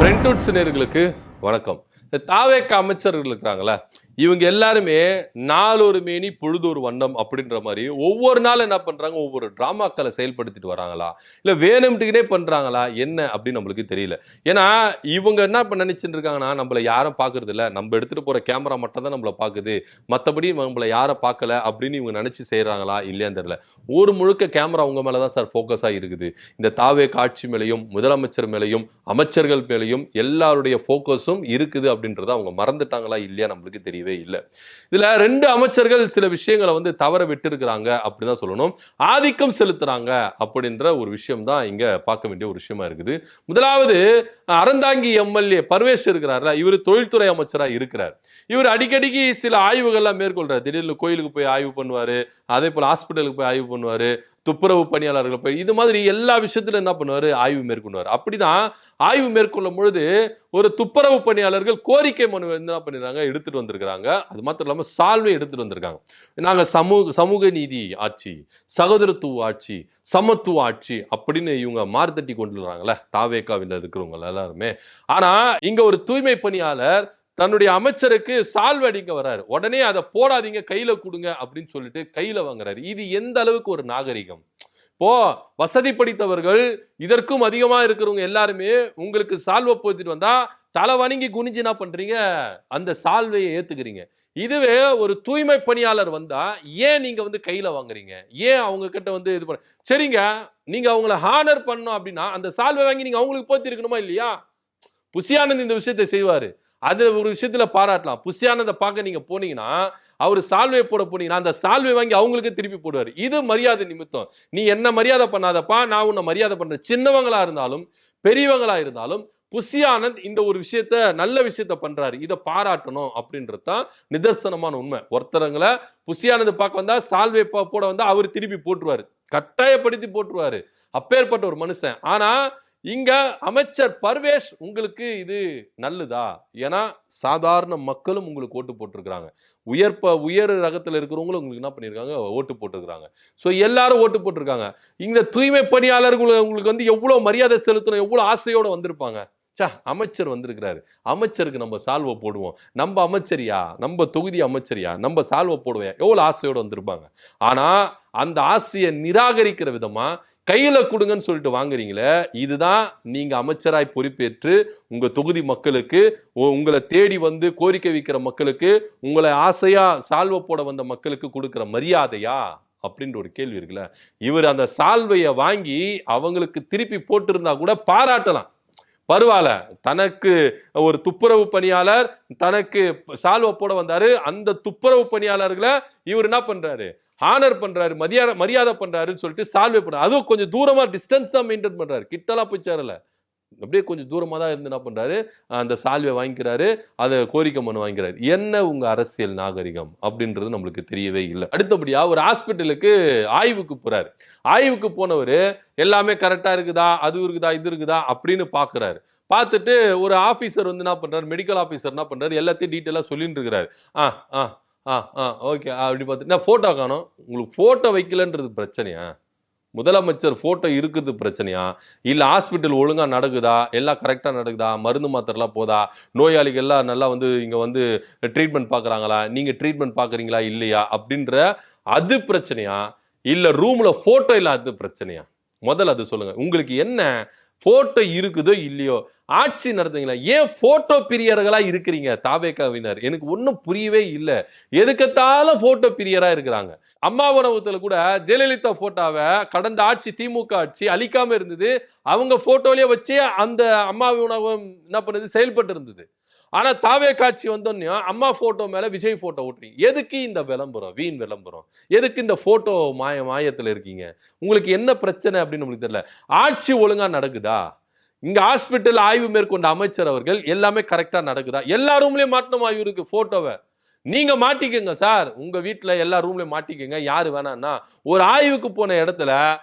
பிரிண்டவுட்ஸ் நேயர்களுக்கு வணக்கம். இந்த தாவேக அமைச்சர்கள் இருக்கிறாங்களா, இவங்க எல்லாருமே நாளொரு மேனி பொழுதொரு வண்ணம் அப்படின்ற மாதிரி ஒவ்வொரு நாள் என்ன பண்றாங்க, ஒவ்வொரு டிராமாக்களை செயல்படுத்திட்டு வராங்களா இல்ல வேணும்ட்டுக்கிட்டே பண்றாங்களா என்ன அப்படின்னு நம்மளுக்கு தெரியல. ஏன்னா இவங்க என்ன நினைச்சிட்டு இருக்காங்கன்னா, நம்மள யாரும் பாக்குறது இல்ல, நம்ம எடுத்துட்டு போற கேமரா மட்டும் தான் நம்மள பாக்குது, மத்தபடி நம்மள யாரும் பார்க்கல அப்படின்னு இவங்க நினைச்சு செய்யறாங்களா இல்லையான்னு தெரியல. ஒரு முழுக்க கேமரா உங்க மேலதான் சார் போக்கஸ் ஆகிருக்குது. இந்த தாவேக ஆட்சி மேலையும் முதலமைச்சர் மேலையும் அமைச்சர்கள் மேலையும் எல்லாருடைய போக்கஸும் இருக்குது அப்படின்றத அவங்க மறந்துட்டாங்களா இல்லையா நம்மளுக்கு தெரியவே இல்லை. இதுல ரெண்டு அமைச்சர்கள் சில விஷயங்களை தவற விட்டு இருக்கிறாங்க அப்படிதான் சொல்லணும். ஆதிக்கம் செலுத்துறாங்க அப்படின்ற ஒரு விஷயம் தான் இங்க பார்க்க வேண்டிய ஒரு விஷயமா இருக்குது. முதலாவது அறந்தாங்கி எம்எல்ஏ பர்வேஷ் இருக்கிறார்ல, இவர் தொழில்துறை அமைச்சரா இருக்கிறார். இவர் அடிக்கடிக்கு சில ஆய்வுகள்லாம் மேற்கொள்றாரு. திடீர்னு கோயிலுக்கு போய் ஆய்வு பண்ணுவாரு, அதே போல ஹாஸ்பிட்டலுக்கு போய் ஆய்வு பண்ணுவாரு, துப்புரவு பணியாளர்கள் போய் இது மாதிரி எல்லா விஷயத்துல என்ன பண்ணுவாரு, ஆய்வு மேற்கொள்வார். அப்படிதான் ஆய்வு மேற்கொள்ளும் பொழுது ஒரு துப்புரவு பணியாளர்கள் கோரிக்கை மனு என்ன பண்ணிருக்காங்க, எடுத்துட்டு வந்திருக்காங்க. அது மாத்திரம் இல்லாம சால்வை எடுத்துட்டு வந்திருக்காங்க. நாங்க சமூக நீதி ஆட்சி, சகோதரத்துவ ஆட்சி, சமத்துவ ஆட்சி அப்படின்னு இவங்க மார்த்தட்டி கொண்டுறாங்கல்ல தாவேகாவில் இருக்கிறவங்க எல்லாருமே. ஆனா இங்க ஒரு தூய்மை பணியாளர் தன்னுடைய அமைச்சருக்கு சால்வை அடிக்க வர்றாரு. உடனே அதை போடாதீங்க, கையில கொடுங்க அப்படின்னு சொல்லிட்டு கையில வாங்குறாரு. இது எந்த அளவுக்கு ஒரு நாகரிகம்? இப்போ வசதி படித்தவர்கள் இதற்கும் அதிகமா இருக்கிறவங்க எல்லாருமே உங்களுக்கு சால்வை போத்திட்டு வந்தா தலை வணங்கி குனிஞ்சு என்ன பண்றீங்க, அந்த சால்வையை ஏத்துக்கிறீங்க. இதுவே ஒரு தூய்மை பணியாளர் வந்தா ஏன் நீங்க கையில வாங்குறீங்க? ஏன் அவங்க கிட்ட இது பண்ண சரிங்க, நீங்க அவங்கள ஹானர் பண்ணணும் அப்படின்னா அந்த சால்வை வாங்கி நீங்க அவங்களுக்கு போத்தி இருக்கணுமா இல்லையா? புஷி ஆனந்த் இந்த விஷயத்தை செய்வாரு. அது ஒரு விஷயத்துல பாராட்டலாம். புஷி ஆனந்தை பார்க்க நீங்க போனீங்கன்னா, அவர் சால்வை போட போனீங்கன்னா அந்த சால்வை வாங்கி அவங்களுக்கு திருப்பி போடுவார். இது மரியாதை நிமித்தம். நீ என்ன மரியாதை பண்ணாதப்பா, நான் உன்னை மரியாதை பண்றேன். சின்னவங்களா இருந்தாலும் பெரியவங்களா இருந்தாலும் புஷி ஆனந்த் இந்த ஒரு விஷயத்த நல்ல விஷயத்த பண்றாரு, இதை பாராட்டணும் அப்படின்றது தான் நிதர்சனமான உண்மை. ஒருத்தரங்களை புஷி ஆனந்த் பார்க்க வந்தா சால்வை போட வந்தா அவர் திருப்பி போட்டுருவாரு, கட்டாயப்படுத்தி போட்டுருவாரு. அப்பேற்பட்ட ஒரு மனுஷன். ஆனா இங்க அமைச்சர் பர்வேஷ் உங்களுக்கு இது நல்லதா? ஏன்னா சாதாரண மக்களும் உங்களுக்கு ஓட்டு போட்டிருக்கிறாங்க. உயர் ரகத்துல இருக்கிறவங்களும் உங்களுக்கு என்ன பண்ணிருக்காங்க, ஓட்டு போட்டிருக்காங்க. சோ எல்லாரும் ஓட்டு போட்டிருக்காங்க. இந்த தூய்மை பணியாளர்கள் உங்களுக்கு எவ்வளவு மரியாதை செலுத்தணும், எவ்வளவு ஆசையோட வந்திருப்பாங்க. அமைச்சர் வந்திருக்கிறாரு, அமைச்சருக்கு நம்ம சால்வை போடுவோம், நம்ம அமைச்சரியா, நம்ம தொகுதி அமைச்சரியா, நம்ம சால்வை போடுவேன், எவ்வளவு ஆசையோட வந்திருப்பாங்க. ஆனா அந்த ஆசையை நிராகரிக்கிற விதமா கையில கொடுங்கன்னு சொல்லிட்டு வாங்குறீங்களே, இதுதான் நீங்க அமைச்சராய் பொறுப்பேற்று உங்க தொகுதி மக்களுக்கு, உங்களை தேடி கோரிக்கை வைக்கிற மக்களுக்கு, உங்களை ஆசையா சால்வை போட வந்த மக்களுக்கு கொடுக்கிற மரியாதையா அப்படின்ற ஒரு கேள்வி இருக்குல்ல. இவர் அந்த சால்வையை வாங்கி அவங்களுக்கு திருப்பி போட்டிருந்தா கூட பாராட்டலாம், பரவாயில்ல. தனக்கு ஒரு துப்புரவு பணியாளர் தனக்கு சால்வை போட வந்தாரு, அந்த துப்புரவு பணியாளர்களை இவர் என்ன பண்றாரு, ஹானர் பண்றாரு, மரியாதை பண்றாருன்னு சொல்லிட்டு சால்வை பண்றாரு. அதுவும் கொஞ்சம் தூரமா டிஸ்டன்ஸ் தான் மெயின்டைன் பண்றாரு, கிட்டலாம் போய் சேரல, அப்படியே கொஞ்சம் தூரமா தான் இருந்து என்ன பண்றாரு, அந்த சால்வை வாங்கிக்கிறாரு, அதை கோரிக்கை மனு வாங்கிக்கிறாரு. என்ன உங்க அரசியல் நாகரிகம் அப்படின்றது நம்மளுக்கு தெரியவே இல்லை. அடுத்தபடியா ஒரு ஹாஸ்பிட்டலுக்கு ஆய்வுக்கு போறாரு. ஆய்வுக்கு போனவர் எல்லாமே கரெக்டா இருக்குதா, அது இருக்குதா, இது இருக்குதா அப்படின்னு பாக்குறாரு. பார்த்துட்டு ஒரு ஆபீசர் என்ன பண்றாரு, மெடிக்கல் ஆபீசர் என்ன பண்றாரு, எல்லாத்தையும் டீட்டெயிலா சொல்லிட்டு இருக்கிறாரு. ஓகே அப்படி பார்த்துட்டு நான் போட்டோ காணோம். உங்களுக்கு போட்டோ வைக்கலன்றது பிரச்சனையா? முதலமைச்சர் போட்டோ இருக்குது பிரச்சனையா? இல்ல ஹாஸ்பிட்டல் ஒழுங்கா நடக்குதா, எல்லாம் கரெக்டா நடக்குதா, மருந்து மாத்திரலாம் போதா, நோயாளிகள் எல்லாம் நல்லா இங்க ட்ரீட்மெண்ட் பாக்குறாங்களா, நீங்க ட்ரீட்மெண்ட் பாக்குறீங்களா இல்லையா அப்படின்ற அது பிரச்சனையா? இல்ல ரூம்ல போட்டோ இல்லாத பிரச்சனையா? முதல்ல அது சொல்லுங்க. உங்களுக்கு என்ன போட்டோ இருக்குதோ இல்லையோ, ஆட்சி நடத்துங்களா, ஏன் போட்டோ பிரியர்களா இருக்கிறீங்க தாவேகாவினர்? எனக்கு ஒன்னும் புரியவே இல்லை. எதுக்கத்தாலும் போட்டோ பிரியரா இருக்கிறாங்க. அம்மா உணவகத்துல கூட ஜெயலலிதா போட்டோவை கடந்த ஆட்சி திமுக ஆட்சி அழிக்காம இருந்தது. அவங்க போட்டோலயே வச்சு அந்த அம்மா உணவகம் என்ன பண்ணுது, செயல்பட்டு இருந்தது. ஆனா தாவேகா ஆட்சி வந்தோன்னே அம்மா போட்டோ மேல விஜய் போட்டோ ஓட்டுறீங்க. எதுக்கு இந்த விளம்பரம், வீண் விளம்பரம்? எதுக்கு இந்த போட்டோ மாயத்துல இருக்கீங்க? உங்களுக்கு என்ன பிரச்சனை அப்படின்னு நம்மளுக்கு தெரியல. ஆட்சி ஒழுங்கா நடக்குதா? இங்க ஹாஸ்பிட்டல் ஆய்வு மேற்கொண்ட அமைச்சர் அவர்கள் எல்லாமே கரெக்டா நடக்குதா? எல்லா ரூம்லயும் மாட்டணுமா இவருக்கு போட்டோவை? நீங்க மாட்டிக்கங்க சார், உங்க வீட்டுல எல்லா ரூம்லயும் மாட்டிக்கங்க, யாரு வேணாம்னா. ஒரு ஆய்வுக்கு போன இடத்துல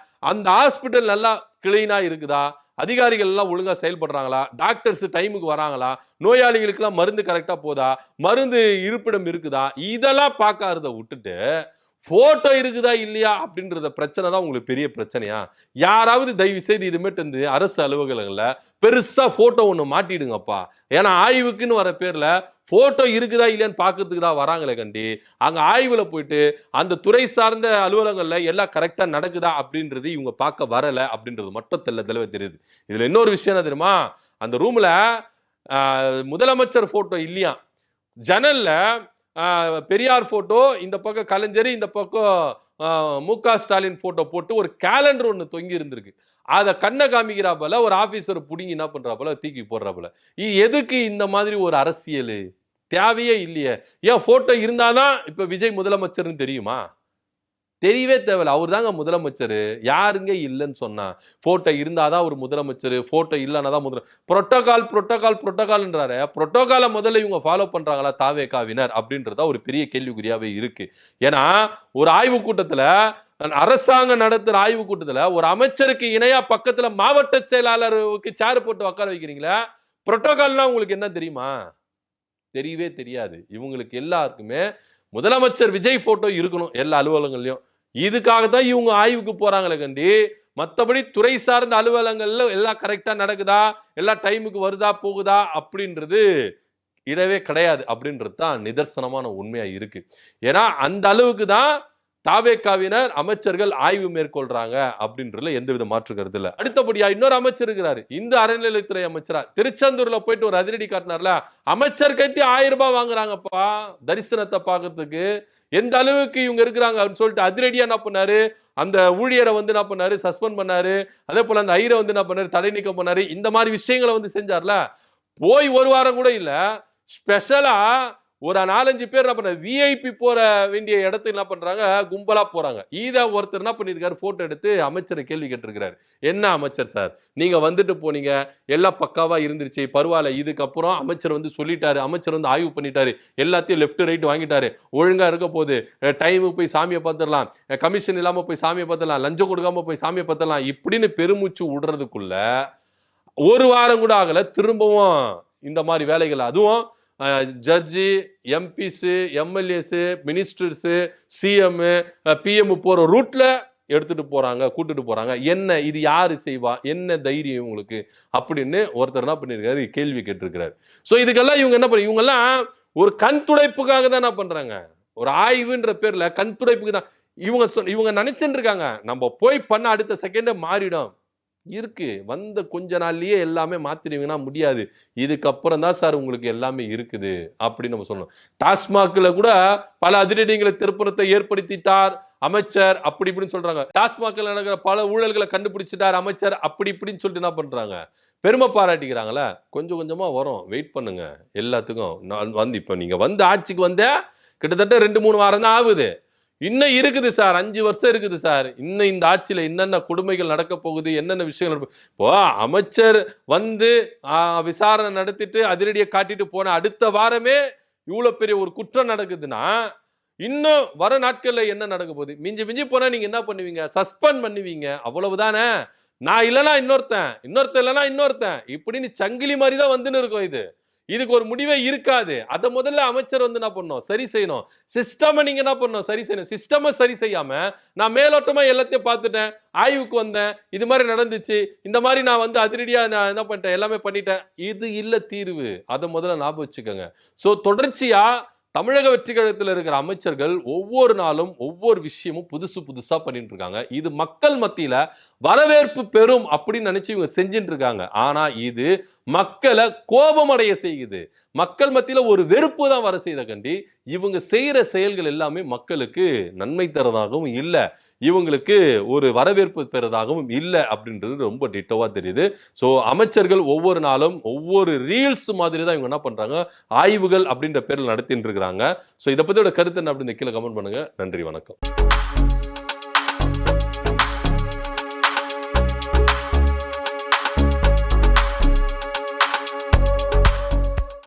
அந்த ஹாஸ்பிட்டல் நல்லா கிளீனா இருக்குதா, அதிகாரிகள் எல்லாம் ஒழுங்கா செயல்படுறாங்களா, டாக்டர்ஸ் டைமுக்கு வராங்களா, நோயாளிகளுக்கு எல்லாம் மருந்து கரெக்டா போதா, மருந்து இருப்பிடம் இருக்குதா, இதெல்லாம் பார்க்காதத விட்டுட்டு போட்டோ இருக்குதா இல்லையா அப்படின்றத பிரச்சனை தான் உங்களுக்கு பெரிய பிரச்சனையா? யாராவது தயவு செய்து இதுமேட்டு வந்து அரசு அலுவலகங்கள்ல பெருசா போட்டோ ஒண்ணு மாட்டிடுங்கப்பா. ஏன்னா ஆய்வுக்குன்னு வர பேர்ல போட்டோ இருக்குதா இல்லையான்னு பாக்குறதுக்கு தான் வராங்களே கண்டி, அங்க ஆய்வுல போயிட்டு அந்த துறை சார்ந்த அலுவலகங்கள்ல எல்லாம் கரெக்டா நடக்குதா அப்படின்றது இவங்க பார்க்க வரல அப்படின்றது மட்டும் தெளிவா தெரியுது. இதுல இன்னொரு விஷயம் என்ன தெரியுமா, அந்த ரூம்ல முதலமைச்சர் போட்டோ இல்லையா, ஜன்னல்ல பெரியார் போட்டோ, இந்த பக்கம் கலைஞர், இந்த பக்கம் மு.க. ஸ்டாலின் போட்டோ போட்டு ஒரு கேலண்டர் ஒண்ணு தொங்கி இருந்திருக்கு. அத கண்ண காமிக்கிறாப்பல ஒரு ஆபீசர் புடிங்கி என்ன பண்றாப்பல தூக்கி போடுறாப்பல. எதுக்கு இந்த மாதிரி ஒரு அரசியல்? தேவையே இல்லையே. ஏன் போட்டோ இருந்தாதான் இப்ப விஜய் முதலமைச்சர்னு தெரியுமா? தெரியவே தேவையில்ல. அவர் தாங்க முதலமைச்சர். யாருங்க இல்லைன்னு சொன்னா? போட்டோ இருந்தாதான் ஒரு முதலமைச்சர், போட்டோ இல்லைன்னா தான் புரோட்டோகால்ன்றாரு. புரோட்டோகாலை முதல்ல இவங்க ஃபாலோ பண்றாங்களா தாவேகாவினர் அப்படின்றத ஒரு பெரிய கேள்விக்குறியாவே இருக்கு. ஏன்னா ஒரு ஆய்வு கூட்டத்துல, அரசாங்கம் நடத்துற ஆய்வு கூட்டத்துல ஒரு அமைச்சருக்கு இணையா பக்கத்துல மாவட்ட செயலாளருக்கு சேர் போட்டு உட்கார வைக்கிறீங்களா? புரோட்டோகால்னா உங்களுக்கு என்ன தெரியுமா? தெரியவே தெரியாது. இவங்களுக்கு எல்லாருக்குமே முதலமைச்சர் விஜய் போட்டோ இருக்கணும் எல்லா அலுவலகங்கள்லயும். இதுக்காக தான் இவங்க ஆய்வுக்கு போறாங்களே கண்டி, மற்றபடி துறை சார்ந்த அலுவலகங்கள்ல எல்லாம் கரெக்டா நடக்குதா, எல்லா டைமுக்கு வருதா போகுதா அப்படின்றது இடவே கிடையாது அப்படின்றது தான் நிதர்சனமான உண்மையா இருக்கு. ஏன்னா அந்த அளவுக்கு தான் தாவேகாவினர் அமைச்சர்கள் ஆய்வு மேற்கொள்றாங்க அப்படின்றதுல எந்தவித மாற்று கருத்து இல்ல. அடுத்தபடியா இன்னொரு அமைச்சர் இருக்கிறாரு, இந்து அறநிலையத்துறை அமைச்சரா திருச்செந்தூர்ல போயிட்டு ஒரு அதிரடி காட்டினார்ல, அமைச்சர் கட்டி 1000 ரூபாய் வாங்குறாங்கப்பா தரிசனத்தை பாக்குறதுக்கு. எந்த அளவுக்கு இவங்க இருக்கிறாங்க அப்படின்னு சொல்லிட்டு அதிரடியா என்ன பண்ணாரு, அந்த ஊழியரை வந்து என்ன பண்ணாரு, சஸ்பெண்ட் பண்ணாரு. அதே போல அந்த ஐயரை வந்து என்ன பண்ணாரு, தடை நீக்கம் பண்ணாரு. இந்த மாதிரி விஷயங்களை வந்து செஞ்சார்ல. போய் ஒரு வாரம் கூட இல்ல, ஸ்பெஷலா ஒரு 4-5 பேர் என்ன பண்ண விஐபி போற வேண்டிய இடத்துக்கு என்ன பண்றாங்க, கும்பலா போறாங்க. இத ஒருத்தர் என்ன பண்ணிருக்காரு, போட்டோ எடுத்து அமைச்சரை கேள்வி கேட்டிருக்கிறாரு. என்ன அமைச்சர் சார், நீங்க வந்துட்டு போனீங்க, எல்லாம் பக்காவா இருந்துருச்சு, பரவாயில்ல, இதுக்கப்புறம் அமைச்சர் வந்து சொல்லிட்டாரு, அமைச்சர் வந்து ஆய்வு பண்ணிட்டாரு, எல்லாத்தையும் லெஃப்ட் ரைட் வாங்கிட்டாரு, ஒழுங்கா இருக்க போது, டைமுக்கு போய் சாமியை பார்த்துடலாம், கமிஷன் இல்லாம போய் சாமியை பார்த்துடலாம், லஞ்சம் கொடுக்காம போய் சாமியை பார்த்துடலாம் இப்படின்னு பெருமூச்சு விடுறதுக்குள்ள ஒரு வாரம் கூட ஆகல, திரும்பவும் இந்த மாதிரி வேலைகள், அதுவும் judge, MPs, MLAs, ministers, CM, PM போற ரூட்ல எடுத்துட்டு போறாங்க, கூட்டுட்டு போறாங்க. என்ன இது, யாரு செய்வா, என்ன தைரியம் உங்களுக்கு அப்படின்னு ஒருத்தர் என்ன பண்ணிருக்காரு, கேள்வி கேட்டிருக்கிறாரு. சோ இதுக்கெல்லாம் இவங்க என்ன பண்ணி, இவங்க எல்லாம் ஒரு கண் துடைப்புக்காக தான் என்ன பண்றாங்க, ஒரு ஆய்வுன்ற பேர்ல கண் துடைப்புக்கு தான் இவங்க நினைச்சுட்டு இருக்காங்க, நம்ம போய் பண்ண அடுத்த செகண்ட் மாறிடும் இருக்கு, வந்த கொஞ்ச நாள்லயே எல்லாமே மாத்திடுவீங்கன்னா முடியாது, இதுக்கப்புறம் தான் சார் உங்களுக்கு எல்லாமே இருக்குது அப்படின்னு நம்ம சொல்லணும். டாஸ்மாக்ல கூட பல அதிரடிகளை திருப்பணத்தை ஏற்படுத்திட்டார் அமைச்சர் அப்படி இப்படின்னு சொல்றாங்க. டாஸ்மாக்ல நடக்கிற பல ஊழல்களை கண்டுபிடிச்சிட்டார் அமைச்சர் அப்படி இப்படின்னு சொல்லிட்டு என்ன பண்றாங்க, பெருமை பாராட்டிக்கிறாங்களா. கொஞ்சம் கொஞ்சமா வரும், வெயிட் பண்ணுங்க. எல்லாத்துக்கும் நான் வந்து இப்ப நீங்க வந்து ஆட்சிக்கு வந்த கிட்டத்தட்ட 2-3 வாரம் தான் ஆகுது. இன்னும் இருக்குது சார், 5 வருஷம் இருக்குது சார். இன்னும் இந்த ஆட்சியில என்னென்ன கொடுமைகள் நடக்க போகுது, என்னென்ன விஷயங்கள். இப்போ அமைச்சர் வந்து விசாரணை நடத்திட்டு அதிரடியை காட்டிட்டு போன அடுத்த வாரமே இவ்வளவு பெரிய ஒரு குற்றம் நடக்குதுன்னா, இன்னும் வர நாட்கள்ல என்ன நடக்க போகுது? மிஞ்சி மிஞ்சி போனா நீங்க என்ன பண்ணுவீங்க, சஸ்பெண்ட் பண்ணுவீங்க, அவ்வளவுதானே. நான் இல்லைன்னா இன்னொருத்தன், இல்லைன்னா இன்னொருத்தன், இப்படின்னு சங்கிலி மாதிரி தான் வந்துன்னு இருக்கும். இதுக்கு ஒரு முடிவே இருக்காது. அதை முதல்ல அமைச்சர் வந்து என்ன பண்ணணும், சரி செய்யணும். சிஸ்டம் நீங்க என்ன பண்ணணும், சரி செய்யணும். சிஸ்டம் சரி செய்யாம நான் மேலோட்டமா எல்லாத்தையும் பார்த்துட்டேன், ஆய்வுக்கு வந்தேன், இது மாதிரி நடந்துச்சு, இந்த மாதிரி நான் வந்து அதிரடியா நான் என்ன பண்ணிட்டேன், எல்லாமே பண்ணிட்டேன், இது இல்ல தீர்வு. அதை முதல்ல ஞாபகம் வச்சுக்கோங்க. சோ தொடர்ச்சியா தமிழக வெற்றி கழகத்தில் இருக்கிற அமைச்சர்கள் ஒவ்வொரு நாளும் ஒவ்வொரு விஷயமும் புதுசா பண்ணிட்டு இருக்காங்க. இது மக்கள் மத்தியில வரவேற்பு பெறும் அப்படின்னு நினைச்சு இவங்க செஞ்சுட்டு இருக்காங்க. ஆனா இது மக்களை கோபமடைய செய்யுது, மக்கள் மத்தியில ஒரு வெறுப்பு தான் வர செய்த கண்டி இவங்க செய்யற செயல்கள் எல்லாமே மக்களுக்கு நன்மை தரதாகவும் இல்லை, இவங்களுக்கு ஒரு வரவேற்பு பெறதாகவும் இல்லை அப்படின்றது ரொம்ப டிட்டோவா தெரியுது. ஸோ அமைச்சர்கள் ஒவ்வொரு நாளும் ஒவ்வொரு ரீல்ஸ் மாதிரி தான் இவங்க என்ன பண்றாங்க, ஆய்வுகள் அப்படின்ற பேரில் நடத்திட்டு இருக்கிறாங்க. ஸோ இதை பத்தியோட கருத்து என்ன அப்படின்னு கீழே கமெண்ட் பண்ணுங்க. நன்றி, வணக்கம்.